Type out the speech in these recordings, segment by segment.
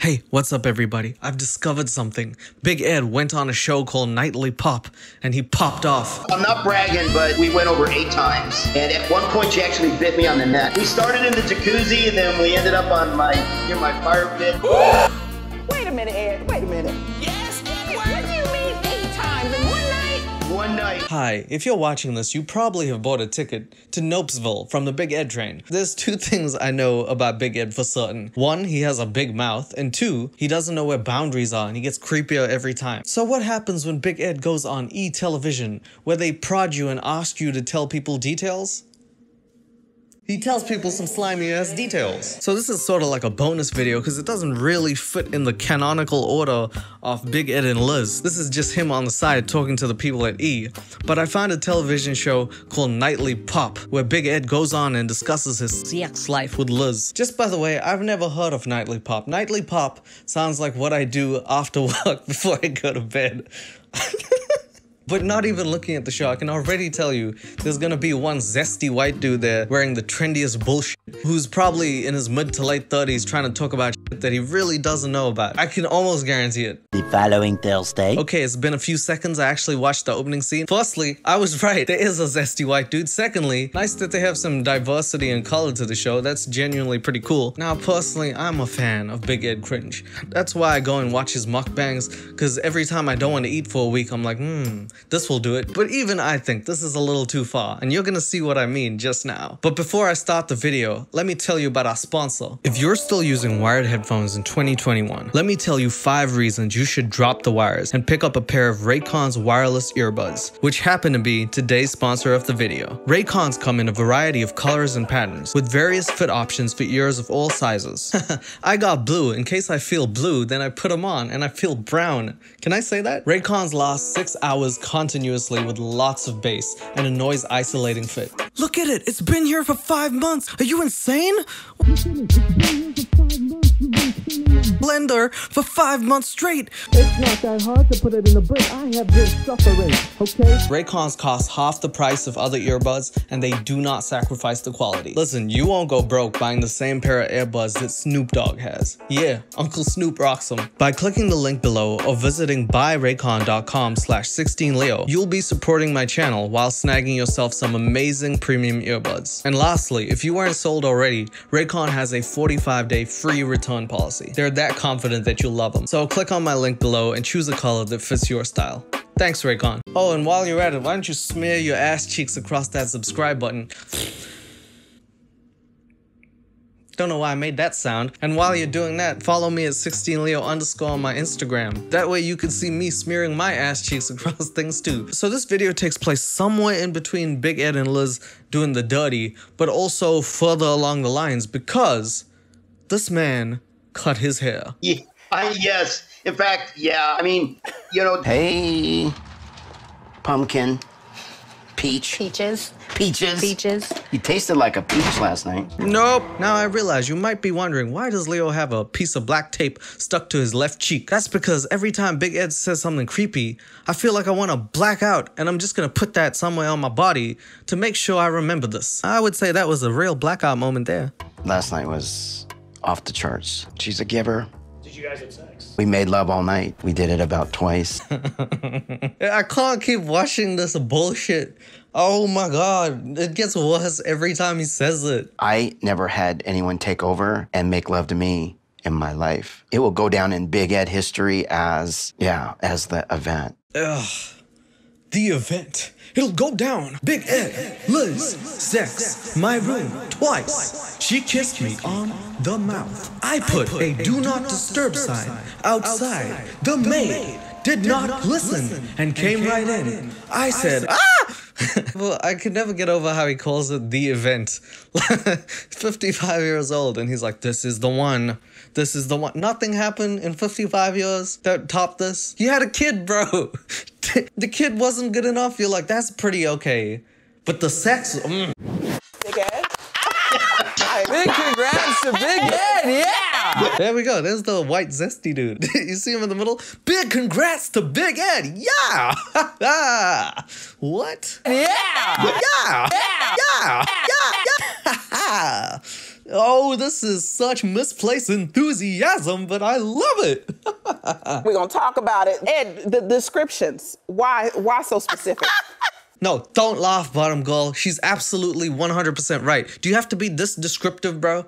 Hey, what's up everybody? I've discovered something. Big Ed went on a show called Nightly Pop, and he popped off. I'm not bragging, but we went over 8 times. And at one point, she actually bit me on the neck. We started in the jacuzzi, and then we ended up on near my fire pit. Wait a minute, Ed. Wait a minute. Yes, Ed. What do you mean 8 times in one night? One night. Hi, if you're watching this, you probably have bought a ticket to Nopesville from the Big Ed train. There's 2 things I know about Big Ed for certain. 1, he has a big mouth, and 2, he doesn't know where boundaries are and he gets creepier every time. So what happens when Big Ed goes on E-television, where they prod you and ask you to tell people details? He tells people some slimy ass details. So this is sort of like a bonus video because it doesn't really fit in the canonical order of Big Ed and Liz. This is just him on the side talking to the people at E. But I found a television show called Nightly Pop where Big Ed goes on and discusses his sex life with Liz. Just by the way, I've never heard of Nightly Pop. Nightly Pop sounds like what I do after work before I go to bed. But not even looking at the show, I can already tell you there's gonna be one zesty white dude there wearing the trendiest bullshit who's probably in his mid to late 30s trying to talk about shit that he really doesn't know about. I can almost guarantee it. The following Thursday. Okay, it's been a few seconds. I actually watched the opening scene. Firstly, I was right. There is a zesty white dude. Secondly, nice that they have some diversity and color to the show. That's genuinely pretty cool. Now, personally, I'm a fan of Big Ed Cringe. That's why I go and watch his mukbangs, because every time I don't want to eat for a week, I'm like, this will do it. But even I think this is a little too far, and you're gonna see what I mean just now. But before I start the video, let me tell you about our sponsor. If you're still using wired headphones in 2021, let me tell you 5 reasons you should drop the wires and pick up a pair of Raycon's wireless earbuds, which happen to be today's sponsor of the video. Raycons come in a variety of colors and patterns, with various fit options for ears of all sizes. I got blue. In case I feel blue, then I put them on and I feel brown. Can I say that? Raycons last 6 hours continuously with lots of bass and a noise isolating fit. Look at it, it's been here for 5 months. Are you insane? Blender for 5 months straight. It's not that hard to put it in the brick. I have been suffering, okay? Raycons cost half the price of other earbuds, and they do not sacrifice the quality. Listen, you won't go broke buying the same pair of earbuds that Snoop Dogg has. Yeah, Uncle Snoop rocks them. By clicking the link below or visiting buyraycon.com/sixteenleo, you'll be supporting my channel while snagging yourself some amazing premium earbuds. And lastly, if you weren't sold already, Raycon has a 45-day free return policy. They're that confident that you'll love them. So click on my link below and choose a color that fits your style. Thanks, Raycon. Oh, and while you're at it, why don't you smear your ass cheeks across that subscribe button? Don't know why I made that sound. And while you're doing that, follow me at 16leo_ on my Instagram. That way you can see me smearing my ass cheeks across things too. So this video takes place somewhere in between Big Ed and Liz doing the dirty, but also further along the lines because this man cut his hair. Yeah, yes. In fact, yeah. I mean, you know. Hey, pumpkin, peach. Peaches. Peaches. Peaches. You tasted like a peach last night. Nope. Now I realize you might be wondering, why does Leo have a piece of black tape stuck to his left cheek? That's because every time Big Ed says something creepy, I feel like I want to black out, and I'm just gonna put that somewhere on my body to make sure I remember this. I would say that was a real blackout moment there. Last night was off the charts. She's a giver. Did you guys have sex? We made love all night. We did it about twice. I can't keep watching this bullshit. Oh my god, it gets worse every time he says it. I never had anyone take over and make love to me in my life. It will go down in Big Ed history as the event. Ugh. The event. It'll go down. Big Ed, Liz, sex, my room, twice. She kissed me on the mouth. I put a do not disturb sign outside. The maid did not listen and came right in. I said, ah! Well, I could never get over how he calls it the event. 55 years old, and he's like, this is the one. This is the one. Nothing happened in 55 years that topped this. You had a kid, bro. The kid wasn't good enough. You're like, that's pretty okay. But the sex, Big Ed? Big congrats to Big Ed, yeah! There we go. There's the white zesty dude. You see him in the middle? Big congrats to Big Ed. Yeah. What? Yeah! Yeah. Yeah. Yeah. Yeah. Oh, this is such misplaced enthusiasm, but I love it. We're gonna talk about it. Ed, the descriptions. Why so specific? No, don't laugh, bottom girl. She's absolutely 100% right. Do you have to be this descriptive, bro?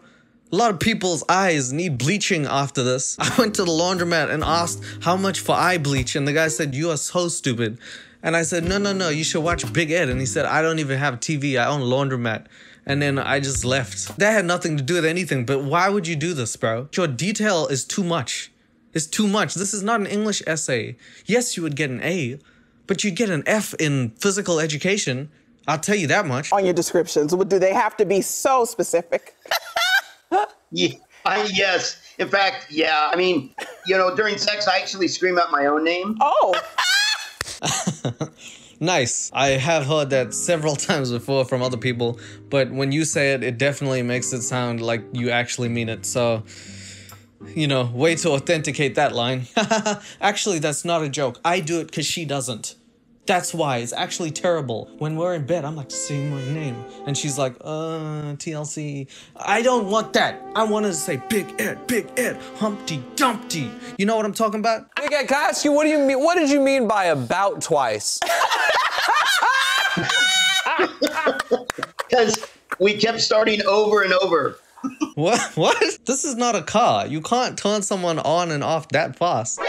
A lot of people's eyes need bleaching after this. I went to the laundromat and asked how much for eye bleach, and the guy said, you are so stupid. And I said, no, you should watch Big Ed. And he said, I don't even have TV, I own a laundromat. And then I just left. That had nothing to do with anything, but why would you do this, bro? Your detail is too much. It's too much. This is not an English essay. Yes, you would get an A, but you'd get an F in physical education. I'll tell you that much. On your descriptions, do they have to be so specific? Yeah, yes. In fact, yeah. I mean, you know, during sex, I actually scream out my own name. Oh. Nice. I have heard that several times before from other people, but when you say it, it definitely makes it sound like you actually mean it. So, you know, way to authenticate that line. Actually, that's not a joke. I do it because she doesn't. That's why. It's actually terrible. When we're in bed, I'm like, say my name. And she's like, TLC. I don't want that. I wanted to say Big Ed, Humpty Dumpty. You know what I'm talking about? Big Ed, can I ask you, what do you mean? What did you mean by about twice? Because we kept starting over and over. What? This is not a car. You can't turn someone on and off that fast.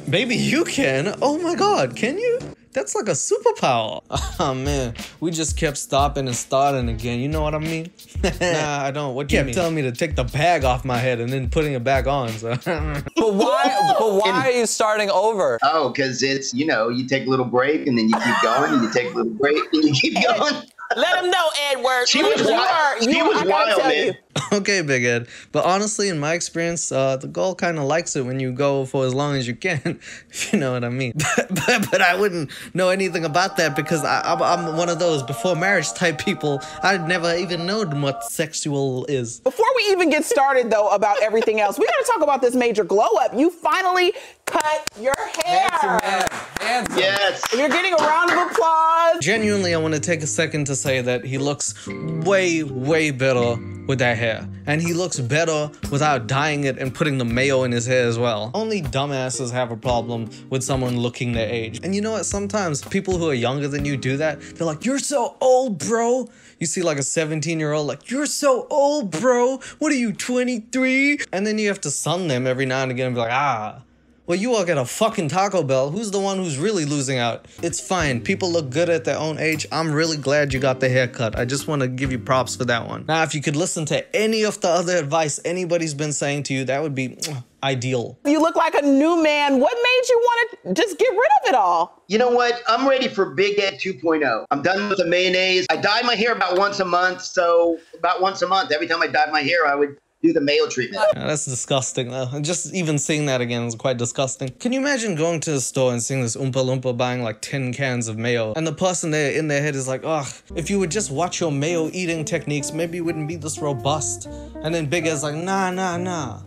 Maybe you can. Oh my God, can you? That's like a superpower. Oh man, we just kept stopping and starting again. You know what I mean? Nah, I don't. What do you mean? Telling me to take the bag off my head and then putting it back on. So. But why are you starting over? Oh, because it's, you know, you take a little break and then you keep going and you take a little break and you keep going. Let him know, Edward. She was wild. She was wild, man. Okay, Big Ed. But honestly, in my experience, the girl kind of likes it when you go for as long as you can, if you know what I mean. But I wouldn't know anything about that because I'm one of those before marriage type people. I'd never even known what sexual is. Before we even get started, though, about everything else, we gotta talk about this major glow up. You finally cut your hair. Handsome man. Handsome. Yes. You're getting a round of applause. Genuinely, I want to take a second to say that he looks way, way better with that hair. And he looks better without dyeing it and putting the mayo in his hair as well. Only dumbasses have a problem with someone looking their age. And you know what? Sometimes people who are younger than you do that. They're like, you're so old, bro. You see like a 17-year-old like, you're so old, bro. What are you, 23? And then you have to sun them every now and again and be like, well, you work at a fucking Taco Bell. Who's the one who's really losing out? It's fine. People look good at their own age. I'm really glad you got the haircut. I just want to give you props for that one. Now, if you could listen to any of the other advice anybody's been saying to you, that would be ideal. You look like a new man. What made you want to just get rid of it all? You know what? I'm ready for Big Ed 2.0. I'm done with the mayonnaise. I dye my hair about once a month. So about once a month, every time I dyed my hair, I would do the mayo treatment. Yeah, that's disgusting though. Just even seeing that again is quite disgusting. Can you imagine going to the store and seeing this Oompa Loompa buying like 10 cans of mayo and the person there in their head is like, ugh, if you would just watch your mayo eating techniques, maybe you wouldn't be this robust. And then Big Ed's like, nah.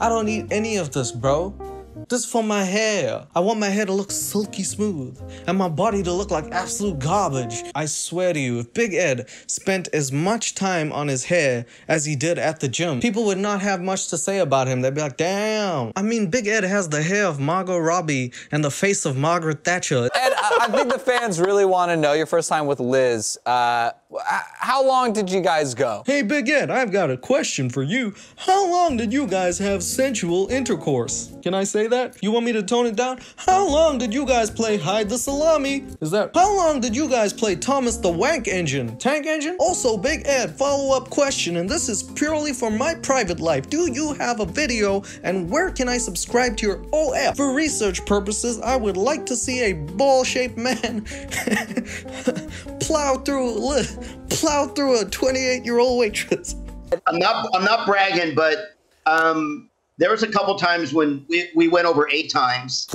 I don't eat any of this, bro. This is for my hair. I want my hair to look silky smooth and my body to look like absolute garbage. I swear to you, if Big Ed spent as much time on his hair as he did at the gym, people would not have much to say about him. They'd be like, damn. I mean, Big Ed has the hair of Margot Robbie and the face of Margaret Thatcher. Ed, I think the fans really want to know your first time with Liz. How long did you guys go? Hey, Big Ed, I've got a question for you. How long did you guys have sensual intercourse? Can I say that? You want me to tone it down? How long did you guys play Hide the Salami? How long did you guys play Thomas the Wank Engine? Tank Engine? Also, Big Ed, follow-up question, and this is purely for my private life. Do you have a video, and where can I subscribe to your OF? For research purposes, I would like to see a ball-shaped man plow through a 28-year-old waitress. I'm not bragging, but there was a couple times when we went over 8 times.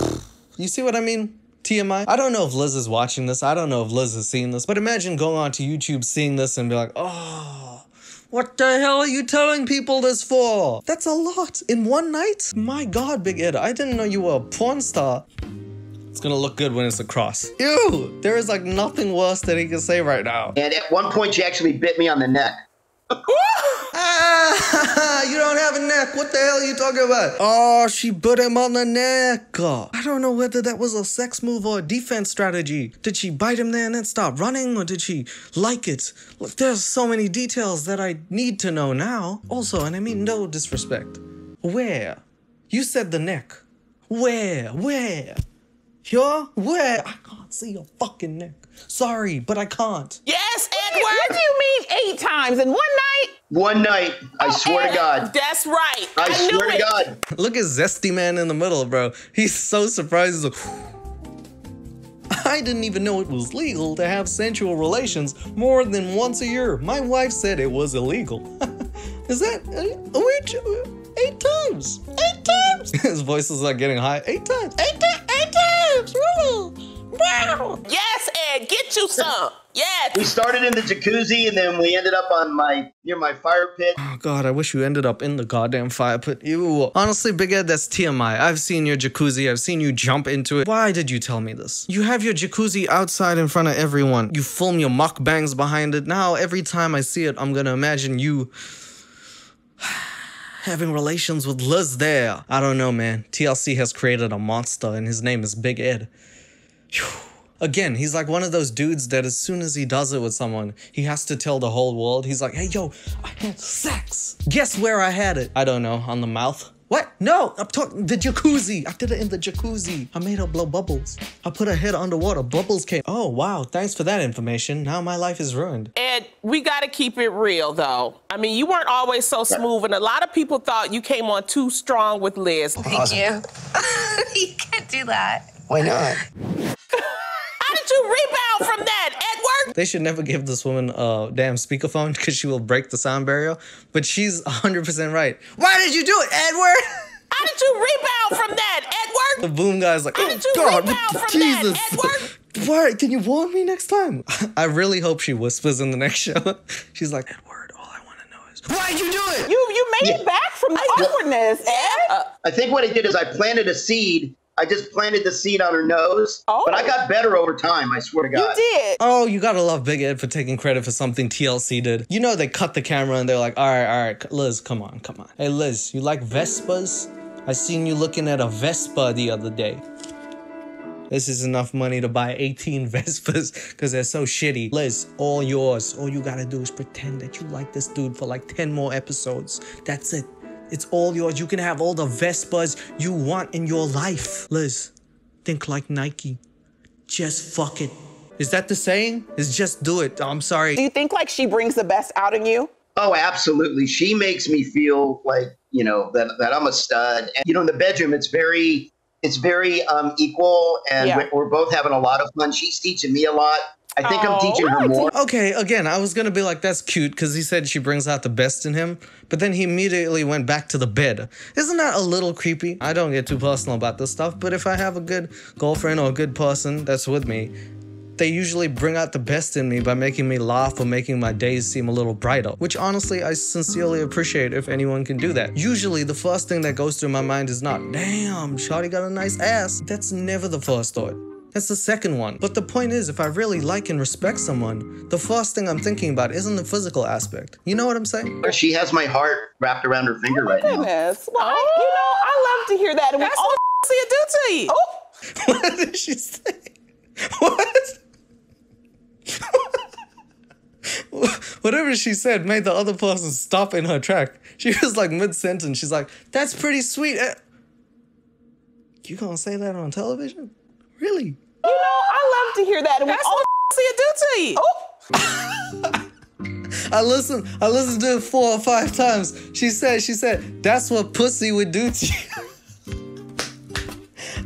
You see what I mean? TMI. I don't know if Liz is watching this. I don't know if Liz has seen this. But imagine going onto YouTube, seeing this, and be like, oh, what the hell are you telling people this for? That's a lot in one night? My God, Big Ed, I didn't know you were a porn star. It's gonna look good when it's a cross. Ew, there is like nothing worse that he can say right now. And at one point, she actually bit me on the neck. You don't have a neck. What the hell are you talking about? Oh, she put him on the neck. I don't know whether that was a sex move or a defense strategy. Did she bite him there and then stop running, or did she like it? Look, there's so many details that I need to know now. Also, and I mean no disrespect, where? You said the neck. Where? Here? Where? I can't see your fucking neck. Sorry, but I can't. Yes, Edward. What do you mean 8 times in one night? One night, I swear to God. That's right. I swear to God. Look at Zesty Man in the middle, bro. He's so surprised. He's like, I didn't even know it was legal to have sensual relations more than once a year. My wife said it was illegal. Is that 8 times? 8 times. His voice is like getting high. 8 times. 8 times. Wow. Yes, Ed, get you some. Yes. We started in the jacuzzi and then we ended up on near my fire pit. Oh God, I wish you ended up in the goddamn fire pit. Ew. Honestly, Big Ed, that's TMI. I've seen your jacuzzi. I've seen you jump into it. Why did you tell me this? You have your jacuzzi outside in front of everyone. You film your mukbangs behind it. Now, every time I see it, I'm gonna imagine you having relations with Liz there. I don't know, man. TLC has created a monster and his name is Big Ed. Whew. Again, he's like one of those dudes that as soon as he does it with someone, he has to tell the whole world. He's like, hey, yo, I had sex. Guess where I had it? I don't know, on the mouth? What? No, I'm talking the jacuzzi. I did it in the jacuzzi. I made her blow bubbles. I put her head underwater. Bubbles came. Oh, wow. Thanks for that information. Now my life is ruined. Ed, we got to keep it real, though. I mean, you weren't always so smooth, and a lot of people thought you came on too strong with Liz. Thank you. You can't do that. Why not? How did you rebound from that, Edward? They should never give this woman a damn speakerphone because she will break the sound barrier. But she's 100% right. Why did you do it, Edward? How did you rebound from that, Edward? The boom guy's like, How oh did you God, rebound from Jesus. that, Edward? Why? Can you warn me next time? I really hope she whispers in the next show. She's like, Edward, all I want to know is, why'd you do it? You made it back from the awkwardness, Ed. I think what I did is I planted a seed. I just planted the seed on her nose, but I got better over time, I swear to God. You did. Oh, you gotta love Big Ed for taking credit for something TLC did. You know they cut the camera and they're like, all right, Liz, come on. Hey, Liz, you like Vespas? I seen you looking at a Vespa the other day. This is enough money to buy 18 Vespas because they're so shitty. Liz, all yours. All you gotta do is pretend that you like this dude for like 10 more episodes. That's it. It's all yours. You can have all the Vespas you want in your life. Liz, think like Nike. Just fuck it. Is that the saying? It's just do it. I'm sorry. Do you think like she brings the best out in you? Oh, absolutely. She makes me feel like, you know, that I'm a stud. And, you know, in the bedroom, it's very equal, and we're both having a lot of fun. She's teaching me a lot. I think I'm teaching her more. Okay, again, I was gonna be like, that's cute, because he said she brings out the best in him, but then he immediately went back to the bed. Isn't that a little creepy? I don't get too personal about this stuff, but if I have a good girlfriend or a good person that's with me, they usually bring out the best in me by making me laugh or making my days seem a little brighter, which honestly, I sincerely appreciate if anyone can do that. Usually, the first thing that goes through my mind is not, damn, shawty got a nice ass. That's never the first thought. That's the second one. But the point is, if I really like and respect someone, the first thing I'm thinking about isn't the physical aspect. You know what I'm saying? She has my heart wrapped around her finger right now. Goodness. Well, you know, I love to hear that. And That's what you do to you. Oh. What did she say? What? Whatever she said made the other person stop in her track. She was like mid-sentence. She's like, that's pretty sweet. You gonna say that on television? Really? You know, I love to hear that. And That's what you do to you. Oh. I listened to it 4 or 5 times. She said, that's what pussy would do to you.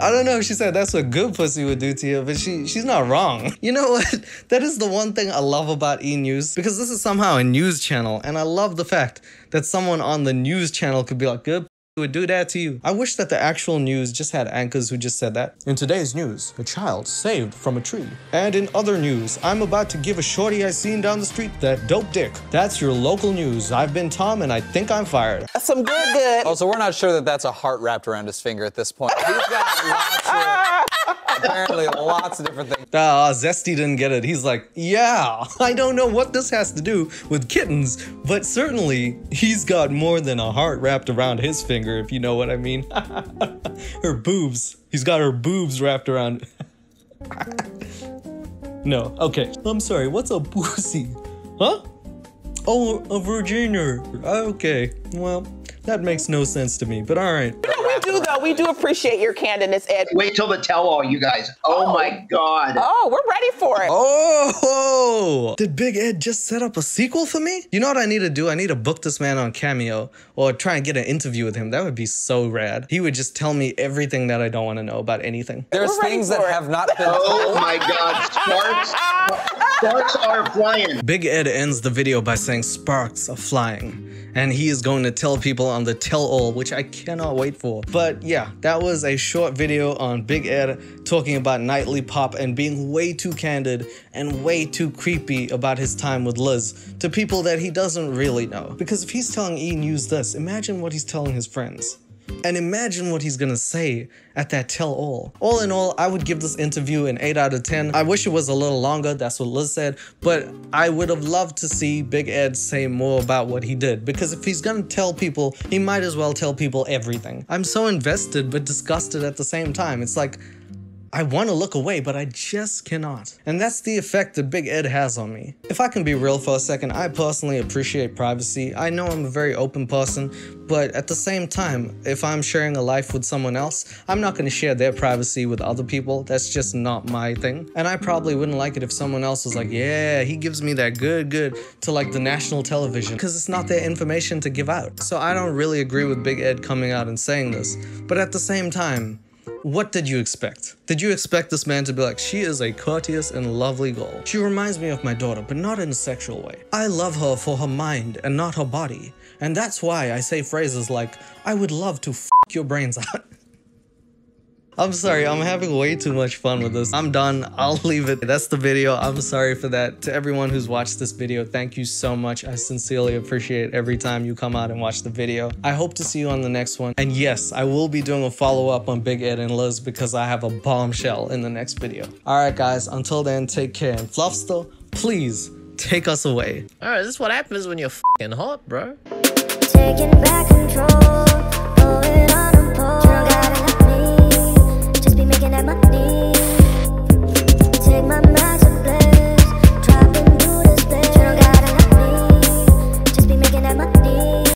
I don't know if she said that's what good pussy would do to you, but she's not wrong. You know what? That is the one thing I love about E-News, because this is somehow a news channel, and I love the fact that someone on the news channel could be like, good would do that to you. I wish that the actual news just had anchors who just said that. In today's news, a child saved from a tree. And in other news, I'm about to give a shorty I seen down the street that dope dick. That's your local news. I've been Tom and I think I'm fired. Some good. Oh, so we're not sure that that's a heart wrapped around his finger at this point. He's got lots of Apparently, lots of different things. Zesty didn't get it. He's like, yeah, I don't know what this has to do with kittens, but certainly he's got more than a heart wrapped around his finger, if you know what I mean. Her boobs. He's got her boobs wrapped around. No, okay. I'm sorry, what's a pussy? Huh? Oh, a virginer. Okay, well, that makes no sense to me, but all right. We do appreciate your candidness, Ed. Wait till the tell-all, you guys. Oh my God. Oh, we're ready for it. Oh, did Big Ed just set up a sequel for me? You know what I need to do? I need to book this man on Cameo or try and get an interview with him. That would be so rad. He would just tell me everything that I don't want to know about anything. There's things that have not been Oh my God, sparks are flying. Big Ed ends the video by saying sparks are flying. And he is going to tell people on the tell-all, which I cannot wait for. But yeah, that was a short video on Big Ed talking about nightly pop and being way too candid and way too creepy about his time with Liz to people that he doesn't really know. Because if he's telling E! News this, imagine what he's telling his friends. And imagine what he's gonna say at that tell-all. All in all, I would give this interview an 8 out of 10. I wish it was a little longer, that's what Liz said, but I would have loved to see Big Ed say more about what he did, because if he's gonna tell people, he might as well tell people everything. I'm so invested but disgusted at the same time. It's like, I want to look away, but I just cannot. And that's the effect that Big Ed has on me. If I can be real for a second, I personally appreciate privacy. I know I'm a very open person, but at the same time, if I'm sharing a life with someone else, I'm not going to share their privacy with other people. That's just not my thing. And I probably wouldn't like it if someone else was like, yeah, he gives me that good to like the national television, because it's not their information to give out. So I don't really agree with Big Ed coming out and saying this. But at the same time, what did you expect? Did you expect this man to be like, she is a courteous and lovely girl. She reminds me of my daughter, but not in a sexual way. I love her for her mind and not her body. And that's why I say phrases like, I would love to f your brains out. I'm sorry, I'm having way too much fun with this. I'm done, I'll leave it. That's the video, I'm sorry for that. To everyone who's watched this video, thank you so much. I sincerely appreciate every time you come out and watch the video. I hope to see you on the next one. And yes, I will be doing a follow-up on Big Ed and Liz because I have a bombshell in the next video. Alright guys, until then, take care. And Fluffster, please, take us away. Alright, this is what happens when you're f***ing hot, bro. Taking back control.